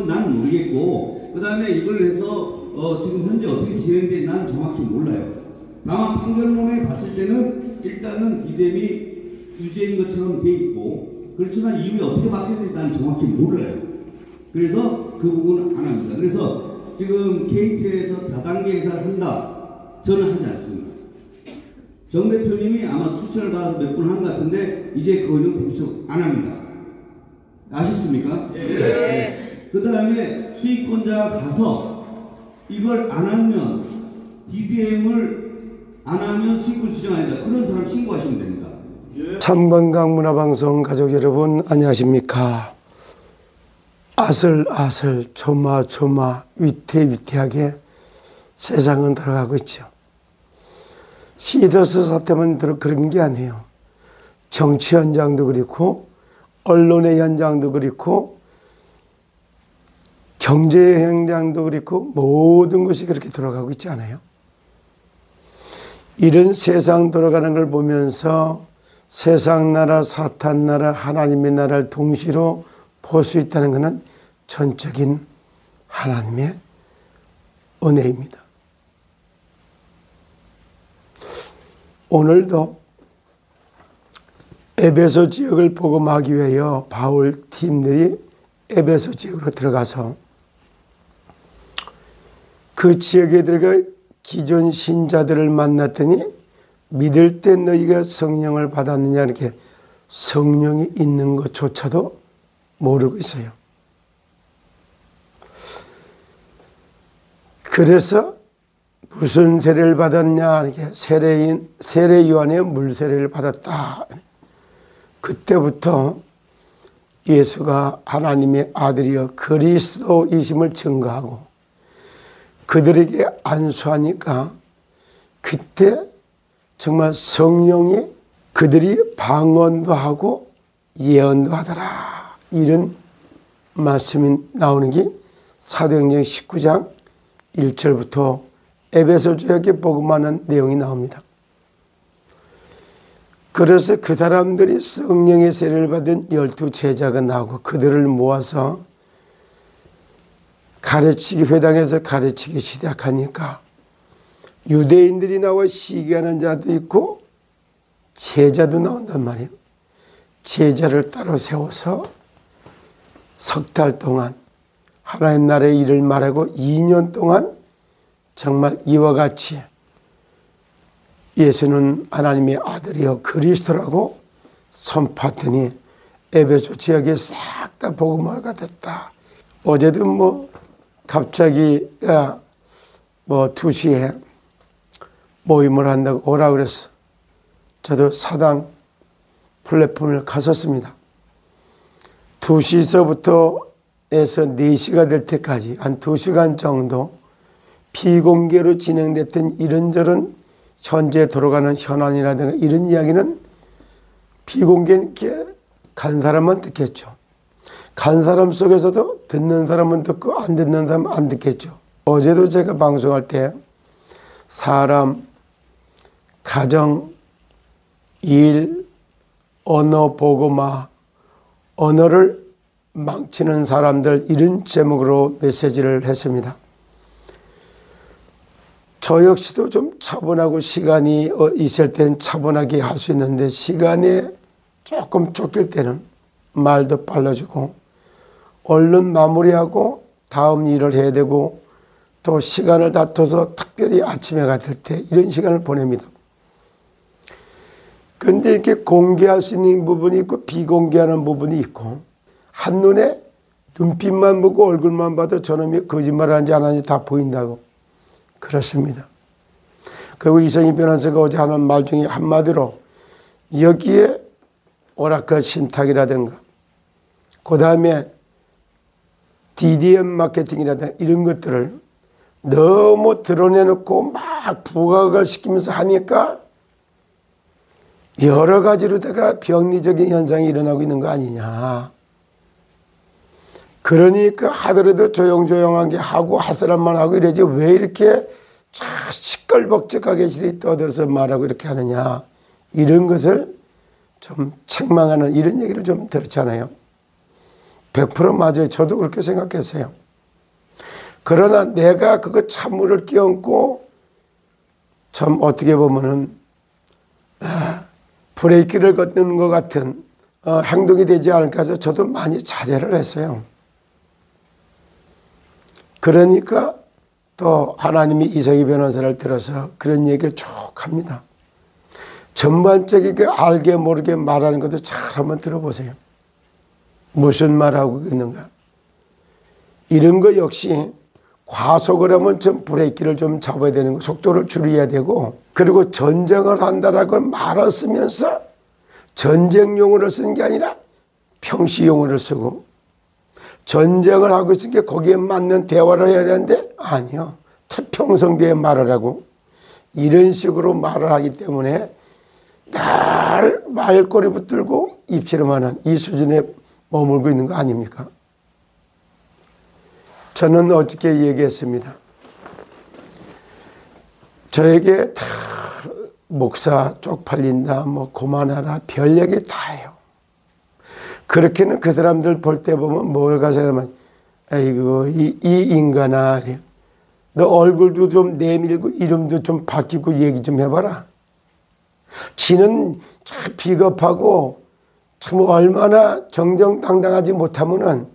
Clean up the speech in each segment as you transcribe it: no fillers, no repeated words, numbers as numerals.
난 모르겠고, 그 다음에 이걸 해서 지금 현재 어떻게 진행되는지 난 정확히 몰라요. 다만 판결문에 봤을 때는 일단은 디뎀이 유죄인 것처럼 돼 있고, 그렇지만 이후에 어떻게 바뀌었는지 난 정확히 몰라요. 그래서 그 부분은 안 합니다. 그래서 지금 KT에서 다단계 해산을 한다, 저는 하지 않습니다. 정 대표님이 아마 추천을 받아서 몇 분 한 것 같은데 이제 그거는 공식 안 합니다. 아셨습니까? 예. 그 다음에 수익권자가 가서 이걸 안 하면 DDM을 안 하면 수익을 지정한다. 그런 사람 신고하시면 됩니다. 참건강 문화방송 가족 여러분 안녕하십니까? 아슬아슬 조마조마 위태위태하게 세상은 들어가고 있죠. 시더스 사태만 그런 게 아니에요. 정치 현장도 그렇고 언론의 현장도 그렇고 경제 현장도 그렇고 모든 것이 그렇게 돌아가고 있지 않아요? 이런 세상 돌아가는 걸 보면서 세상 나라, 사탄 나라, 하나님의 나라를 동시로 볼 수 있다는 것은 전적인 하나님의 은혜입니다. 오늘도 에베소 지역을 복음하기 위하여 바울 팀들이 에베소 지역으로 들어가서 그 지역에 들어가 기존 신자들을 만났더니 믿을 때 너희가 성령을 받았느냐 이렇게 성령이 있는 것조차도 모르고 있어요. 그래서 무슨 세례를 받았냐 이렇게 세례 요한의 물세례를 받았다. 그때부터 예수가 하나님의 아들이여 그리스도이심을 증거하고 그들에게 안수하니까 그때 정말 성령이 그들이 방언도 하고 예언도 하더라. 이런 말씀이 나오는 게 사도행전 19장 1절부터 에베소 지역에 복음하는 내용이 나옵니다. 그래서 그 사람들이 성령의 세례를 받은 12 제자가 나오고 그들을 모아서 회당에서 가르치기 시작하니까 유대인들이 나와 시기하는 자도 있고 제자도 나온단 말이에요. 제자를 따로 세워서 석 달 동안 하나님 나라의 일을 말하고 2년 동안 정말 이와 같이 예수는 하나님의 아들이여 그리스도라고 선포하더니 에베소 지역에 싹 다 복음화가 됐다. 어제도 갑자기 2시에 모임을 한다고 오라 그랬어. 저도 사당 플랫폼을 갔었습니다. 2시서부터 해서 4시가 될 때까지 한 2시간 정도 비공개로 진행됐던 이런저런 현재 돌아가는 현안이라든가 이런 이야기는 비공개에 간 사람만 듣겠죠. 간 사람 속에서도 듣는 사람은 듣고 안 듣는 사람은 안 듣겠죠. 어제도 제가 방송할 때 사람, 가정, 일, 언어 복음화, 언어를 망치는 사람들 이런 제목으로 메시지를 했습니다. 저 역시도 좀 차분하고 시간이 있을 때는 차분하게 할 수 있는데 시간에 조금 쫓길 때는 말도 빨라지고 얼른 마무리하고 다음 일을 해야 되고 또 시간을 다퉈서 특별히 아침에 갔을 때 이런 시간을 보냅니다. 그런데 이렇게 공개할 수 있는 부분이 있고 비공개하는 부분이 있고 한눈에 눈빛만 보고 얼굴만 봐도 저놈이 거짓말하는지 안 하는지 다 보인다고. 그렇습니다. 그리고 이성희 변호사가 어제 하는 말 중에 한마디로 여기에 오라클 신탁이라든가 그 다음에 DDM 마케팅이라든가 이런 것들을 너무 드러내놓고 막 부각을 시키면서 하니까 여러 가지로다가 병리적인 현상이 일어나고 있는 거 아니냐. 그러니까 하더라도 조용조용하게 하고 할 사람만 하고 이러지 왜 이렇게 시끌벅적하게 떠들어서 말하고 이렇게 하느냐. 이런 것을 좀 책망하는 이런 얘기를 좀 들었잖아요. 100% 맞아요. 저도 그렇게 생각했어요. 그러나 내가 그거 찬물을 끼얹고 참 어떻게 보면은 브레이크를 걷는 것 같은 행동이 되지 않을까 해서 저도 많이 자제를 했어요. 그러니까 또 하나님이 이성희 변호사를 들어서 그런 얘기를 쭉 합니다. 전반적이게 알게 모르게 말하는 것도 잘 한번 들어보세요. 무슨 말하고 있는가. 이런 거 역시 과속을 하면 좀 브레이크를 좀 잡아야 되는 거, 속도를 줄여야 되고, 그리고 전쟁을 한다라고 말을 쓰면서 전쟁 용어를 쓰는 게 아니라 평시 용어를 쓰고, 전쟁을 하고 있으니까 거기에 맞는 대화를 해야 되는데 아니요. 태평성대에 말을 하고 이런 식으로 말을 하기 때문에 늘 말꼬리 붙들고 입씨름하는 이 수준에 머물고 있는 거 아닙니까? 저는 어저께 얘기했습니다. 저에게 다 목사 쪽팔린다, 뭐 그만하라, 별 얘기 다 해요. 그렇게는 그 사람들 볼 때 보면 뭐가 생각하면, 아이고 이 인간아, 너 얼굴도 좀 내밀고 이름도 좀 바뀌고 얘기 좀 해봐라. 지는 참 비겁하고 참 얼마나 정정당당하지 못하면은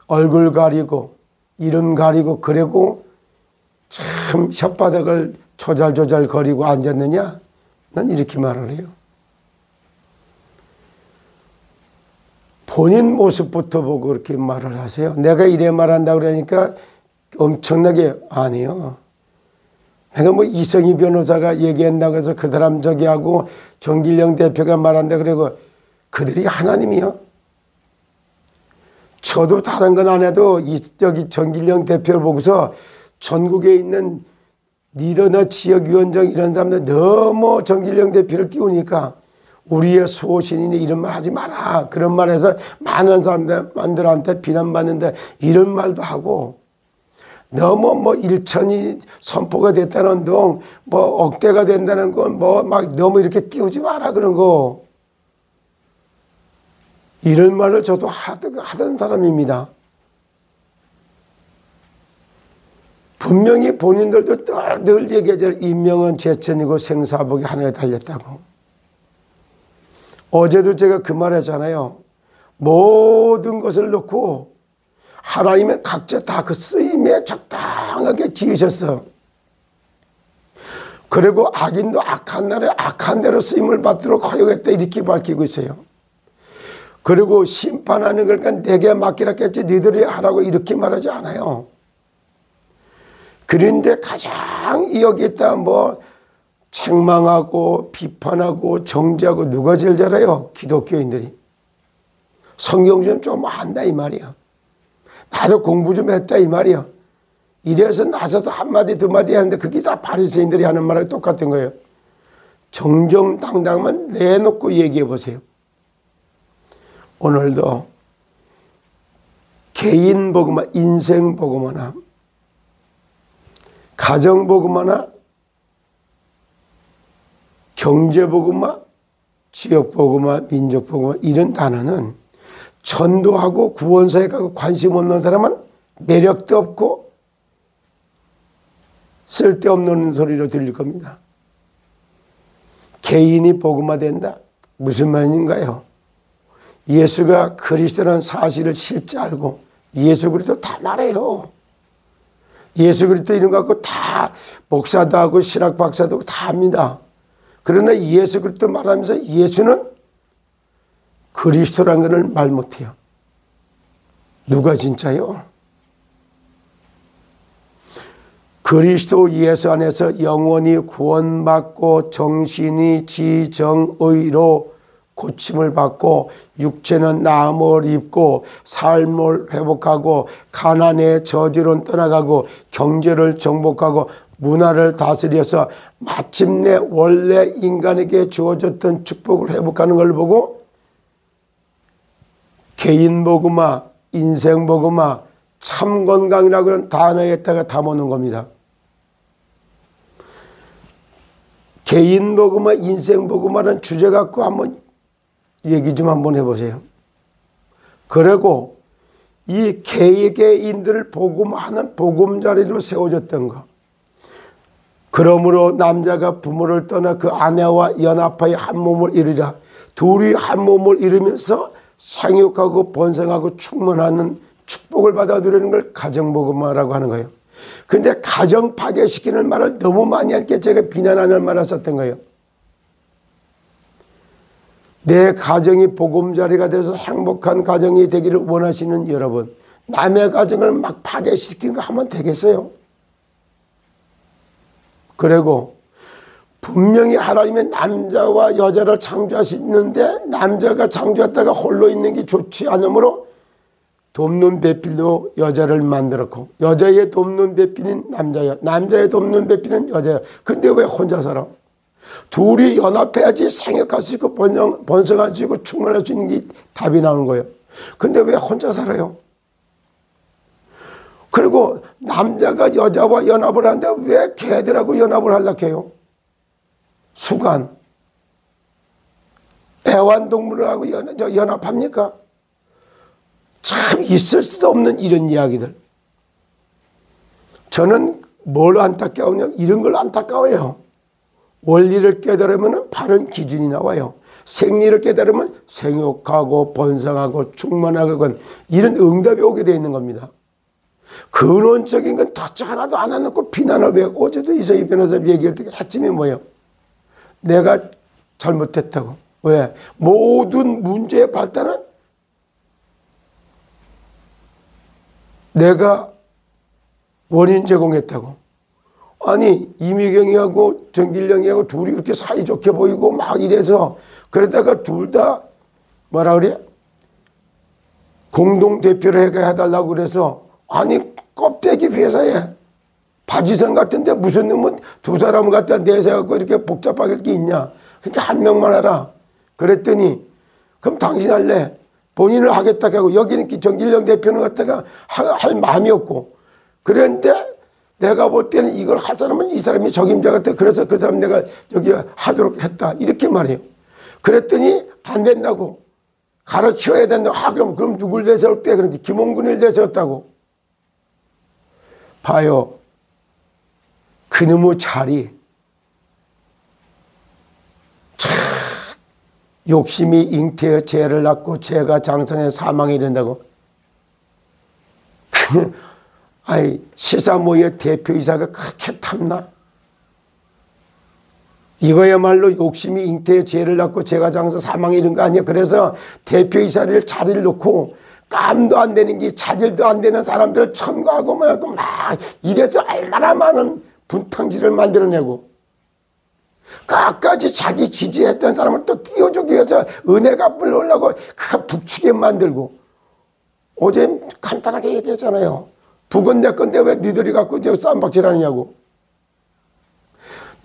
얼굴 가리고 이름 가리고 그리고 참 혓바닥을 조잘조잘 거리고 앉았느냐? 난 이렇게 말을 해요. 본인 모습부터 보고 그렇게 말을 하세요. 내가 이래 말한다고 그러니까 엄청나게 안 해요. 내가 뭐 이성희 변호사가 얘기한다고 해서 그 사람 저기 하고 정길영 대표가 말한다 그러고 그들이 하나님이요. 저도 다른 건 안 해도 여기 정길영 대표를 보고서 전국에 있는 리더나 지역위원장 이런 사람들 너무 정길영 대표를 띄우니까 우리의 수호신이니 이런 말 하지 마라. 그런 말해서 많은 사람들한테 비난받는데 이런 말도 하고 너무 뭐 일천이 선포가 됐다는 동 뭐 억대가 된다는 건 뭐 막 너무 이렇게 띄우지 마라 그런 거. 이런 말을 저도 하던 사람입니다. 분명히 본인들도 늘 얘기하죠. 인명은 제천이고 생사복이 하늘에 달렸다고. 어제도 제가 그 말 했잖아요. 모든 것을 놓고 하나님의 각자 다 그 쓰임에 적당하게 지으셨어. 그리고 악인도 악한 날에 악한 대로 쓰임을 받도록 허용했다 이렇게 밝히고 있어요. 그리고 심판하는 걸 내게 맡기라 했지 너희들이 하라고 이렇게 말하지 않아요. 그런데 가장 여기에다 뭐 책망하고 비판하고 정죄하고 누가 제일 잘해요? 기독교인들이. 성경 좀 안다 이 말이야. 나도 공부 좀 했다 이 말이야. 이래서 나서도 한마디 두마디 하는데 그게 다 바리새인들이 하는 말하고 똑같은 거예요. 정정당당만 내놓고 얘기해 보세요. 오늘도 개인 복음화, 인생 복음화나 가정 복음화나 경제 복음화, 지역 복음화, 민족 복음화 이런 단어는 전도하고 구원사에 가고 관심 없는 사람은 매력도 없고 쓸데없는 소리로 들릴 겁니다. 개인이 복음화 된다. 무슨 말인가요? 예수가 그리스도라는 사실을 실제 알고 예수 그리스도 다 말해요. 예수 그리스도 이런 거 갖고 다 목사도 하고 신학 박사도 하고 다 합니다. 그러나 예수 그리스도 말하면서 예수는 그리스도라는 것을 말 못해요. 누가 진짜요? 그리스도 예수 안에서 영원히 구원받고 정신이 지정의로 고침을 받고 육체는 나음을 입고 삶을 회복하고 가난의 저주로 떠나가고 경제를 정복하고 문화를 다스려서 마침내 원래 인간에게 주어졌던 축복을 회복하는 걸 보고 개인 복음화, 인생 복음화, 참 건강이라고 하는 단어에다가 담아놓은 겁니다. 개인 복음화, 인생 복음화라는 주제 갖고 한번 얘기 좀 한번 해보세요. 그리고 이 개개인들을 복음하는 보금자리로 세워졌던 것. 그러므로 남자가 부모를 떠나 그 아내와 연합하여 한 몸을 이루리라. 둘이 한 몸을 이루면서 생육하고 번성하고 충만하는 축복을 받아 누리는 걸 가정복음화라고 하는 거예요. 근데 가정 파괴시키는 말을 너무 많이 하니까 제가 비난하는 말을 썼던 거예요. 내 가정이 보금자리가 돼서 행복한 가정이 되기를 원하시는 여러분, 남의 가정을 막 파괴시키는 거 하면 되겠어요? 그리고 분명히 하나님의 남자와 여자를 창조하시는데 남자가 창조했다가 홀로 있는 게 좋지 않으므로 돕는 배필로 여자를 만들었고, 여자의 돕는 배필은 남자야, 남자의 돕는 배필은 여자야. 근데 왜 혼자 살아? 둘이 연합해야지 생육할 수 있고 번성할 수 있고 충만할 수 있는 게 답이 나오는 거예요. 근데 왜 혼자 살아요? 그리고 남자가 여자와 연합을 하는데 왜 개들하고 연합을 하려고 해요? 수간, 애완동물하고 연합합니까? 참 있을 수도 없는 이런 이야기들. 저는 뭘 안타까우냐면 이런 걸 안타까워요. 원리를 깨달으면 바른 기준이 나와요. 생리를 깨달으면 생육하고 번성하고 충만하고 이런 응답이 오게 되어 있는 겁니다. 근원적인 건 터치 하나도 안 해놓고 비난을 왜, 어제도 이서희 변호사님 얘기할 때 핵심이 뭐예요? 내가 잘못했다고. 왜? 모든 문제의 발단은 내가 원인 제공했다고. 아니 이미경이하고 정길영이하고 둘이 그렇게 사이좋게 보이고 막 이래서 그러다가 둘 다 뭐라 그래? 공동대표를 해달라고 그래서 아니 껍데기 회사에 바지선 같은데 무슨 놈은 두 사람을 갖다 내세워갖고 이렇게 복잡하게 게 있냐. 그러니까 한 명만 하라. 그랬더니 그럼 당신 할래? 본인을 하겠다고 하고 여기는 정길영 대표는 갖다가 할 마음이 없고 그랬는데 내가 볼 때는 이걸 할 사람은 이 사람이 적임자 같아. 그래서 그 사람 내가 여기 하도록 했다. 이렇게 말해요. 그랬더니 안 된다고. 가르쳐야 된다고. 그럼 누굴 내세울 때? 그런데 김홍근을 내세웠다고. 봐요. 그놈의 자리. 참 욕심이 잉태해 죄를 낳고 죄가 장성해 사망에 이른다고. 아이 시사모의 대표이사가 그렇게 탐나? 이거야말로 욕심이 잉태해 죄를 낳고 죄가 장성 사망에 이른 거 아니야? 그래서 대표이사를 자리를 놓고 깜도 안 되는 게 자질도 안 되는 사람들을 천거하고 막 이래서 얼마나 많은 분탕질을 만들어내고 끝까지 자기 지지했던 사람을 또 띄워주기 위해서 은혜가 불러오려고 북치게 만들고. 어제 간단하게 얘기했잖아요. 북은 내 건데 왜 니들이 갖고 쌈박질하느냐고.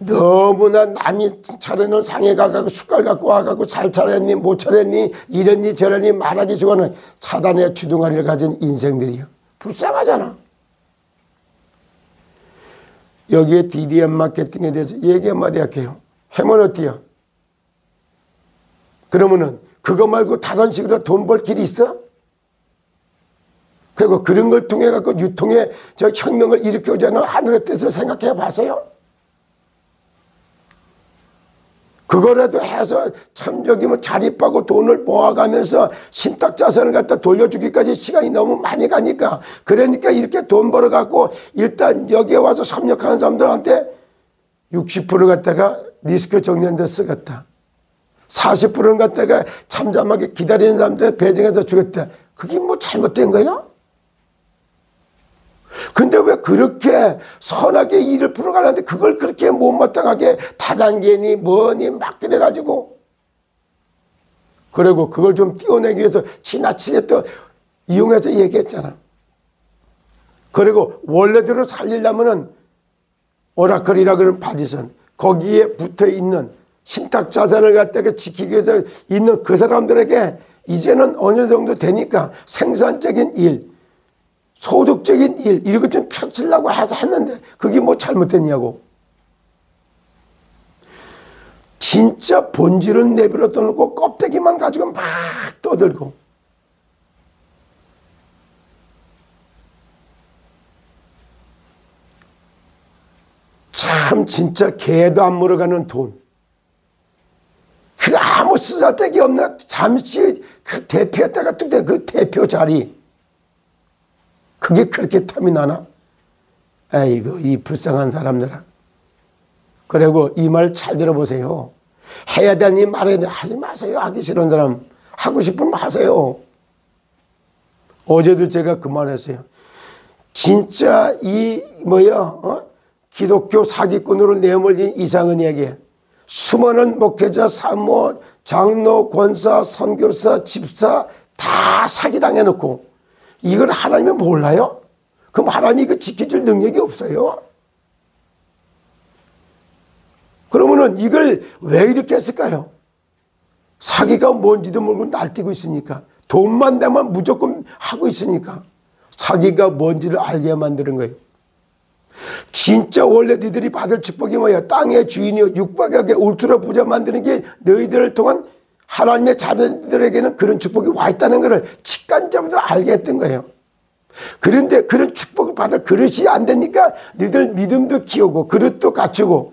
너무나 남이 차려놓은 상에 가고 숟갈 갖고 와갖고 잘 차렸니 못 차렸니 이랬니 저랬니 말하기 좋아하는 사단의 주둥아리를 가진 인생들이요. 불쌍하잖아. 여기에 DDM 마케팅에 대해서 얘기 한마디 할게요. 해면 어때요? 그러면은 그거 말고 다른 식으로 돈 벌 길이 있어? 그리고 그런 걸 통해 갖고 유통의 저 혁명을 일으켜오지 않은 하늘의 뜻을 생각해 봤어요? 그거라도 해서 참 저기 뭐 자립하고 돈을 모아가면서 신탁자산을 갖다 돌려주기까지 시간이 너무 많이 가니까 그러니까 이렇게 돈 벌어갖고 일단 여기에 와서 협력하는 사람들한테 60% 갖다가 리스크 정리하는 데 쓰겠다. 40%는 갖다가 잠잠하게 기다리는 사람들 배정해서 주겠다. 그게 뭐 잘못된 거야? 근데 왜 그렇게 선하게 일을 풀어가려는데 그걸 그렇게 못마땅하게 다단계니 뭐니 막 그래가지고 그리고 그걸 좀 띄워내기 위해서 지나치게 또 이용해서 얘기했잖아. 그리고 원래대로 살리려면은 오라클이라 그러는 바지선 거기에 붙어있는 신탁자산을 갖다가 지키기 위해서 있는 그 사람들에게 이제는 어느 정도 되니까 생산적인 일 소득적인 일 이런 것 좀 펼치려고 해서 했는데 그게 뭐 잘못됐냐고. 진짜 본질은 내버려 둬놓고 껍데기만 가지고 막 떠들고 참 진짜 개도 안 물어가는 돈. 그 아무 쓰잘데기 없는 잠시 그 대표였다가 또 그 대표 자리. 그게 그렇게 탐이 나나? 아이고 이 불쌍한 사람들아. 그리고 이 말 잘 들어보세요. 해야 되는 일 말해야 돼. 하지 마세요. 하기 싫은 사람. 하고 싶으면 하세요. 어제도 제가 그 말했어요. 진짜 이 기독교 사기꾼으로 내몰린 이상은에게 수많은 목회자, 사모, 장로, 권사, 선교사, 집사 다 사기당해놓고 이걸 하나님은 몰라요? 그럼 하나님이 이거 지켜줄 능력이 없어요? 그러면은 이걸 왜 이렇게 했을까요? 사기가 뭔지도 모르고 날뛰고 있으니까. 돈만 되면 무조건 하고 있으니까. 사기가 뭔지를 알게 만드는 거예요. 진짜 원래 너희들이 받을 축복이 뭐야? 땅의 주인이요 육박하게 울트라 부자 만드는 게 너희들을 통한 하나님의 자녀들에게는 그런 축복이 와 있다는 것을 직관적으로 알게 했던 거예요. 그런데 그런 축복을 받을 그릇이 안 되니까 너희들 믿음도 키우고 그릇도 갖추고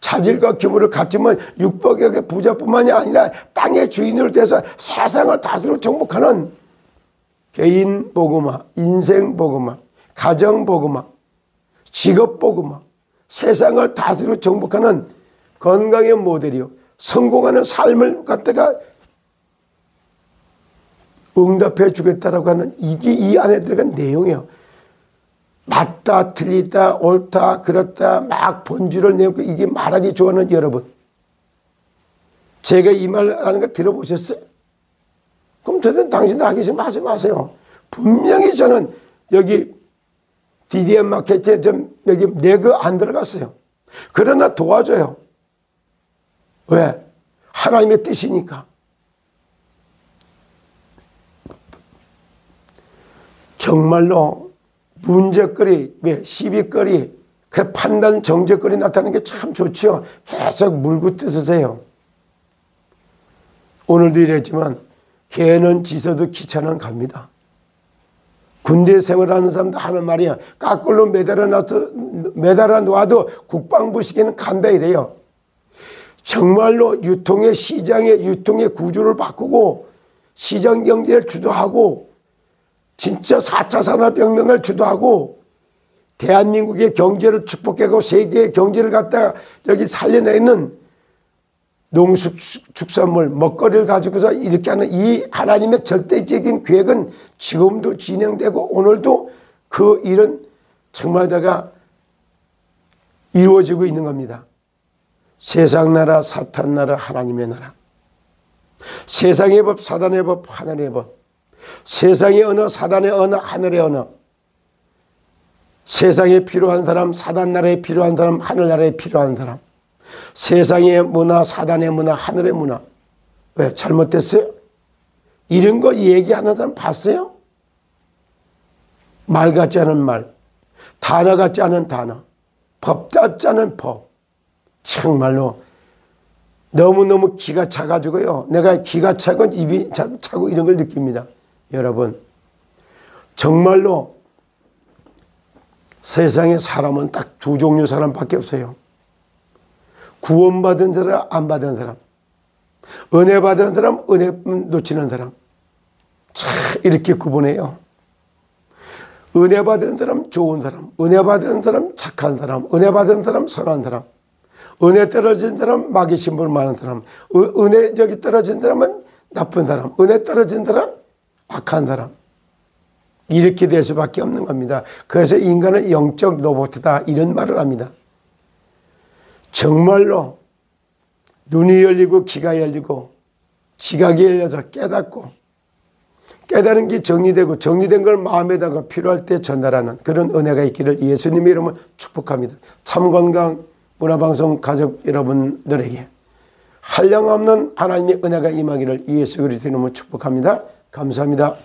자질과 규모를 갖추면 육박하게 부자뿐만이 아니라 땅의 주인으로 돼서 세상을 다스리고 정복하는 개인 복음화, 인생 복음화, 가정 복음화, 직업 복음화, 세상을 다스리고 정복하는 건강의 모델이요. 성공하는 삶을 갖다가 응답해 주겠다라고 하는 이게 이 안에 들어간 내용이에요. 맞다, 틀리다, 옳다, 그렇다 막 본주를 내고 이게 말하기 좋아하는 여러분. 제가 이 말 하는 거 들어보셨어요? 그럼 저는 당신들 하기 싫으면 하지 마세요. 분명히 저는 여기 DDM 마켓에 좀 여기 내거 안 들어갔어요. 그러나 도와줘요. 왜? 하나님의 뜻이니까. 정말로 문제거리, 왜 시비거리, 그 판단 정죄거리 나타나는 게 참 좋죠. 계속 물고 뜯으세요. 오늘도 이랬지만 개는 짖어도 기차는 갑니다. 군대 생활하는 사람도 하는 말이야. 까꿀로 매달아 놔도 국방부 시계는 간다 이래요. 정말로 유통의 시장의 유통의 구조를 바꾸고 시장 경제를 주도하고 진짜 4차 산업혁명을 주도하고 대한민국의 경제를 축복하고 세계의 경제를 갖다가 여기 살려내는 농축산물 먹거리를 가지고서 이렇게 하는 이 하나님의 절대적인 계획은 지금도 진행되고 오늘도 그 일은 정말 다가 이루어지고 있는 겁니다. 세상 나라, 사탄 나라, 하나님의 나라. 세상의 법, 사단의 법, 하늘의 법. 세상의 언어, 사단의 언어, 하늘의 언어. 세상에 필요한 사람, 사단 나라에 필요한 사람, 하늘 나라에 필요한 사람. 세상의 문화, 사단의 문화, 하늘의 문화. 왜? 잘못됐어요? 이런 거 얘기하는 사람 봤어요? 말 같지 않은 말, 단어 같지 않은 단어, 법 같지 않은 법. 정말로 너무너무 기가 차가지고요. 내가 기가 차고 입이 차고 이런 걸 느낍니다. 여러분, 정말로 세상에 사람은 딱 두 종류 사람밖에 없어요. 구원받은 사람, 안 받은 사람. 은혜 받은 사람, 은혜 놓치는 사람. 참 이렇게 구분해요. 은혜 받은 사람, 좋은 사람. 은혜 받은 사람, 착한 사람. 은혜 받은 사람, 선한 사람. 은혜 떨어진 사람, 마귀 신분 많은 사람. 은혜 저기 떨어진 사람은 나쁜 사람. 은혜 떨어진 사람, 악한 사람. 이렇게 될 수밖에 없는 겁니다. 그래서 인간은 영적 로봇이다 이런 말을 합니다. 정말로 눈이 열리고 귀가 열리고 지각이 열려서 깨닫고 깨달은 게 정리되고 정리된 걸 마음에다가 필요할 때 전달하는 그런 은혜가 있기를 예수님의 이름으로 축복합니다. 참건강 문화방송 가족 여러분들에게 한량없는 하나님의 은혜가 임하기를 예수 그리스도의 이름으로 축복합니다. 감사합니다.